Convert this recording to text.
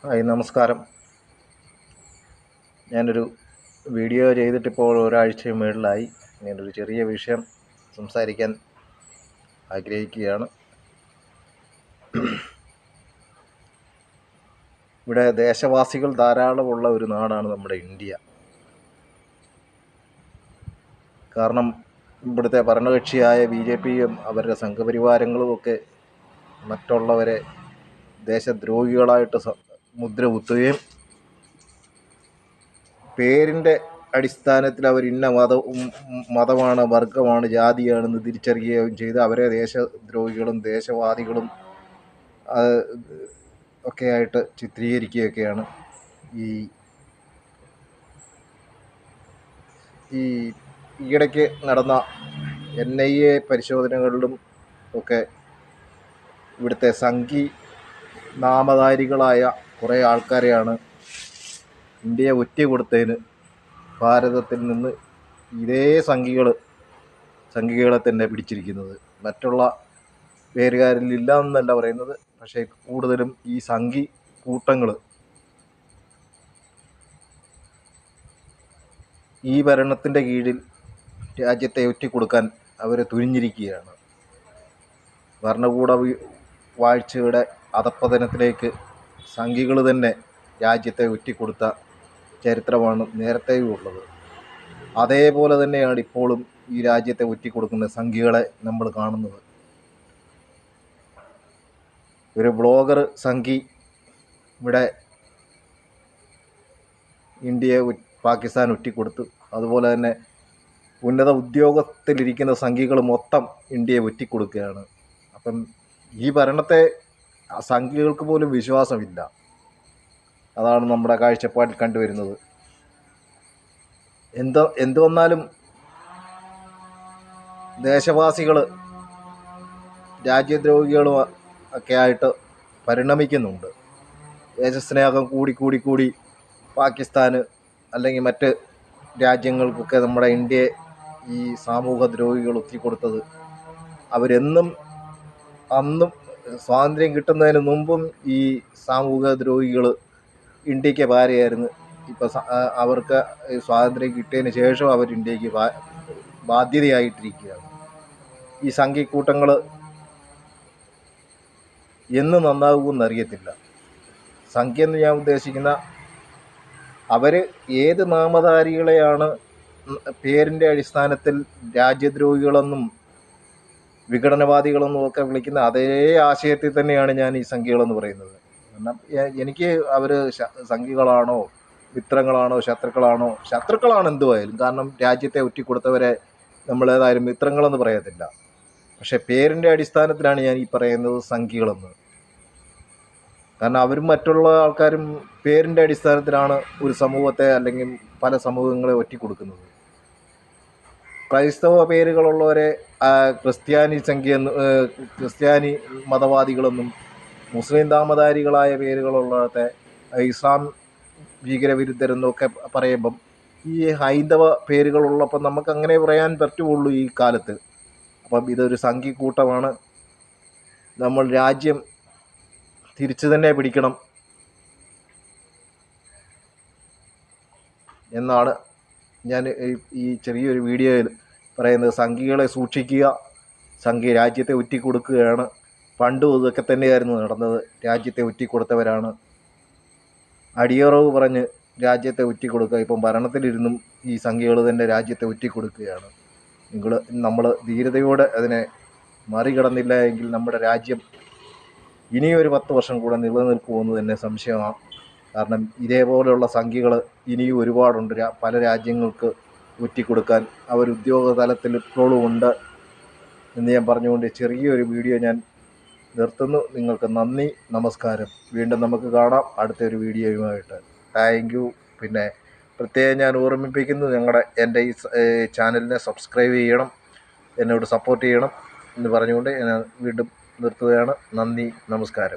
Hi, നമസ്കാരം. ഞാനൊരു video ചെയ്തിട്ടിപ്പോൾ ഒരാഴ്ച മുകളിലായി. ഞാനൊരു ചെറിയ വിഷയം സംസാരിക്കാൻ ആഗ്രഹിക്കുകയാണ്. ഇവിടെ ദേശവാസികൾ ധാരാളമുള്ള ഒരു നാടാണ് നമ്മുടെ ഇന്ത്യ. കാരണം ഇവിടുത്തെ ഭരണകക്ഷിയായ BJPയും അവരുടെ സംഘപരിവാരങ്ങളുമൊക്കെ മറ്റുള്ളവരെ ദേശദ്രോഹികളായിട്ട് മുദ്ര കുത്തുകയും പേരിൻ്റെ അടിസ്ഥാനത്തിൽ അവർ ഇന്ന മതമാണ്, വർഗമാണ്, ജാതിയാണെന്ന് തിരിച്ചറിയുകയും ചെയ്ത് അവരെ ദേശദ്രോഹികളും ദേശവാദികളും ഒക്കെയായിട്ട് ചിത്രീകരിക്കുകയൊക്കെയാണ് ഈ ഈയിടയ്ക്ക് നടന്ന NIA പരിശോധനകളിലും ഒക്കെ ഇവിടുത്തെ സംഘി നാമധാരികളായ കുറേ ആൾക്കാരെയാണ് ഇന്ത്യയെ ഒറ്റുകൊടുത്തതിന് ഭാരതത്തിൽ നിന്ന് ഇതേ സംഘികളെ തന്നെ പിടിച്ചിരിക്കുന്നത്. മറ്റുള്ള പേരുകാരിലില്ല എന്നല്ല പറയുന്നത്, പക്ഷേ കൂടുതലും ഈ സംഘി കൂട്ടങ്ങൾ ഈ ഭരണത്തിൻ്റെ കീഴിൽ രാജ്യത്തെ ഒറ്റിക്കൊടുക്കാൻ അവർ തുനിഞ്ഞിരിക്കുകയാണ്. ഭരണകൂട വാഴ്ചയുടെ അധപ്പതനത്തിലേക്ക് സംഘികൾ തന്നെ രാജ്യത്തെ ഒറ്റിക്കൊടുത്ത ചരിത്രമാണ് നേരത്തെയും ഉള്ളത്. അതേപോലെ തന്നെയാണ് ഇപ്പോഴും ഈ രാജ്യത്തെ ഒറ്റിക്കൊടുക്കുന്ന സംഘികളെ നമ്മൾ കാണുന്നത്. ഒരു ബ്ലോഗർ സംഘി ഇവിടെ ഇന്ത്യയെ പാകിസ്ഥാൻ ഒറ്റിക്കൊടുത്തു. അതുപോലെ തന്നെ ഉന്നത ഉദ്യോഗത്തിലിരിക്കുന്ന സംഘികൾ മൊത്തം ഇന്ത്യയെ ഒറ്റിക്കൊടുക്കുകയാണ്. അപ്പം ഈ ഭരണത്തെ സംഘികൾക്ക് പോലും വിശ്വാസമില്ല. അതാണ് നമ്മുടെ കാഴ്ചപ്പാടിൽ കണ്ടുവരുന്നത്. എന്തു വന്നാലും ദേശവാസികൾ രാജ്യദ്രോഹികളും ഒക്കെ ആയിട്ട് പരിണമിക്കുന്നുണ്ട്. ദേശസ്നേഹം കൂടി പാകിസ്ഥാന് അല്ലെങ്കിൽ മറ്റ് രാജ്യങ്ങൾക്കൊക്കെ നമ്മുടെ ഇന്ത്യയെ ഈ സാമൂഹ ദ്രോഹികൾ ഒറ്റിക്കൊടുത്തത്. അവരെന്നും അന്നും സ്വാതന്ത്ര്യം കിട്ടുന്നതിന് മുമ്പും ഈ സാമൂഹ്യ ദ്രോഹികൾ ഇന്ത്യക്ക് ഭാര്യയായിരുന്നു. ഇപ്പം അവർക്ക് സ്വാതന്ത്ര്യം കിട്ടിയതിന് ശേഷം അവർ ഇന്ത്യക്ക് ബാധ്യതയായിട്ടിരിക്കുകയാണ്. ഈ സംഘിക്കൂട്ടങ്ങൾ എന്ന് നന്നാകുമെന്നറിയത്തില്ല. സംഖ്യ ഞാൻ ഉദ്ദേശിക്കുന്ന അവർ ഏത് നാമധാരികളെയാണ് പേരിൻ്റെ അടിസ്ഥാനത്തിൽ രാജ്യദ്രോഹികളെന്നും വിഘടനവാദികളെന്നും ഒക്കെ വിളിക്കുന്ന അതേ ആശയത്തിൽ തന്നെയാണ് ഞാൻ ഈ സംഖ്യകളെന്ന് പറയുന്നത്. കാരണം എനിക്ക് അവർ സംഖ്യകളാണോ, മിത്രങ്ങളാണോ, ശത്രുക്കളാണ് എന്തുമായാലും. കാരണം രാജ്യത്തെ ഒറ്റിക്കൊടുത്തവരെ നമ്മളേതായാലും മിത്രങ്ങളെന്ന് പറയത്തില്ല. പക്ഷെ പേരിൻ്റെ അടിസ്ഥാനത്തിലാണ് ഞാൻ ഈ പറയുന്നത് സംഖ്യകളെന്ന്. കാരണം അവരും മറ്റുള്ള ആൾക്കാരും പേരിൻ്റെ അടിസ്ഥാനത്തിലാണ് ഒരു സമൂഹത്തെ അല്ലെങ്കിൽ പല സമൂഹങ്ങളെ ഒറ്റിക്കൊടുക്കുന്നത്. ക്രൈസ്തവ പേരുകളുള്ളവരെ ക്രിസ്ത്യാനി മതവാദികളെന്നും മുസ്ലിം നാമധാരികളായ പേരുകളുള്ളവരെ ഇസ്ലാം ഭീകരവിരുദ്ധരെന്നൊക്കെ പറയുമ്പം ഈ ഹൈന്ദവ പേരുകളുള്ളപ്പം നമുക്കങ്ങനെ പറയാൻ പറ്റുള്ളൂ ഈ കാലത്ത്. അപ്പം ഇതൊരു സംഘിക്കൂട്ടമാണ്. നമ്മൾ രാജ്യം തിരിച്ചു തന്നെ പിടിക്കണം എന്നാണ് ഞാൻ ഈ ചെറിയൊരു വീഡിയോയിൽ പറയുന്നത്. സംഘികളെ സൂക്ഷിക്കുക. സംഘി രാജ്യത്തെ ഒറ്റിക്കൊടുക്കുകയാണ്. പണ്ടും ഇതൊക്കെ തന്നെയായിരുന്നു നടന്നത്. രാജ്യത്തെ ഒറ്റിക്കൊടുത്തവരാണ്. അടിയറവ് പറഞ്ഞ് രാജ്യത്തെ ഒറ്റിക്കൊടുക്കുക. ഇപ്പം ഭരണത്തിലിരുന്നും ഈ സംഘികൾ തന്നെ രാജ്യത്തെ ഒറ്റിക്കൊടുക്കുകയാണ്. നമ്മൾ ധീരതയോടെ അതിനെ മറികടന്നില്ല എങ്കിൽ നമ്മുടെ രാജ്യം ഇനിയൊരു 10 വർഷം കൂടെ നിലനിൽക്കുമെന്ന് തന്നെ സംശയമാണ്. കാരണം ഇതേപോലെയുള്ള സംഖ്യകൾ ഇനിയും ഒരുപാടുണ്ട് പല രാജ്യങ്ങൾക്ക് ഒറ്റിക്കൊടുക്കാൻ. അവർ ഉദ്യോഗ തലത്തിൽ ഇപ്പോഴും ഉണ്ട് എന്ന് ഞാൻ പറഞ്ഞുകൊണ്ട് ചെറിയൊരു വീഡിയോ ഞാൻ നിർത്തുന്നു. നിങ്ങൾക്ക് നന്ദി, നമസ്കാരം. വീണ്ടും നമുക്ക് കാണാം അടുത്തൊരു വീഡിയോയുമായിട്ട്. Thank you. പിന്നെ പ്രത്യേകം ഞാൻ ഓർമ്മിപ്പിക്കുന്നു, എൻ്റെ ഈ ചാനലിനെ സബ്സ്ക്രൈബ് ചെയ്യണം, എന്നോട് സപ്പോർട്ട് ചെയ്യണം എന്ന് പറഞ്ഞുകൊണ്ട് ഞാൻ വീണ്ടും നിർത്തുകയാണ്. നന്ദി, നമസ്കാരം.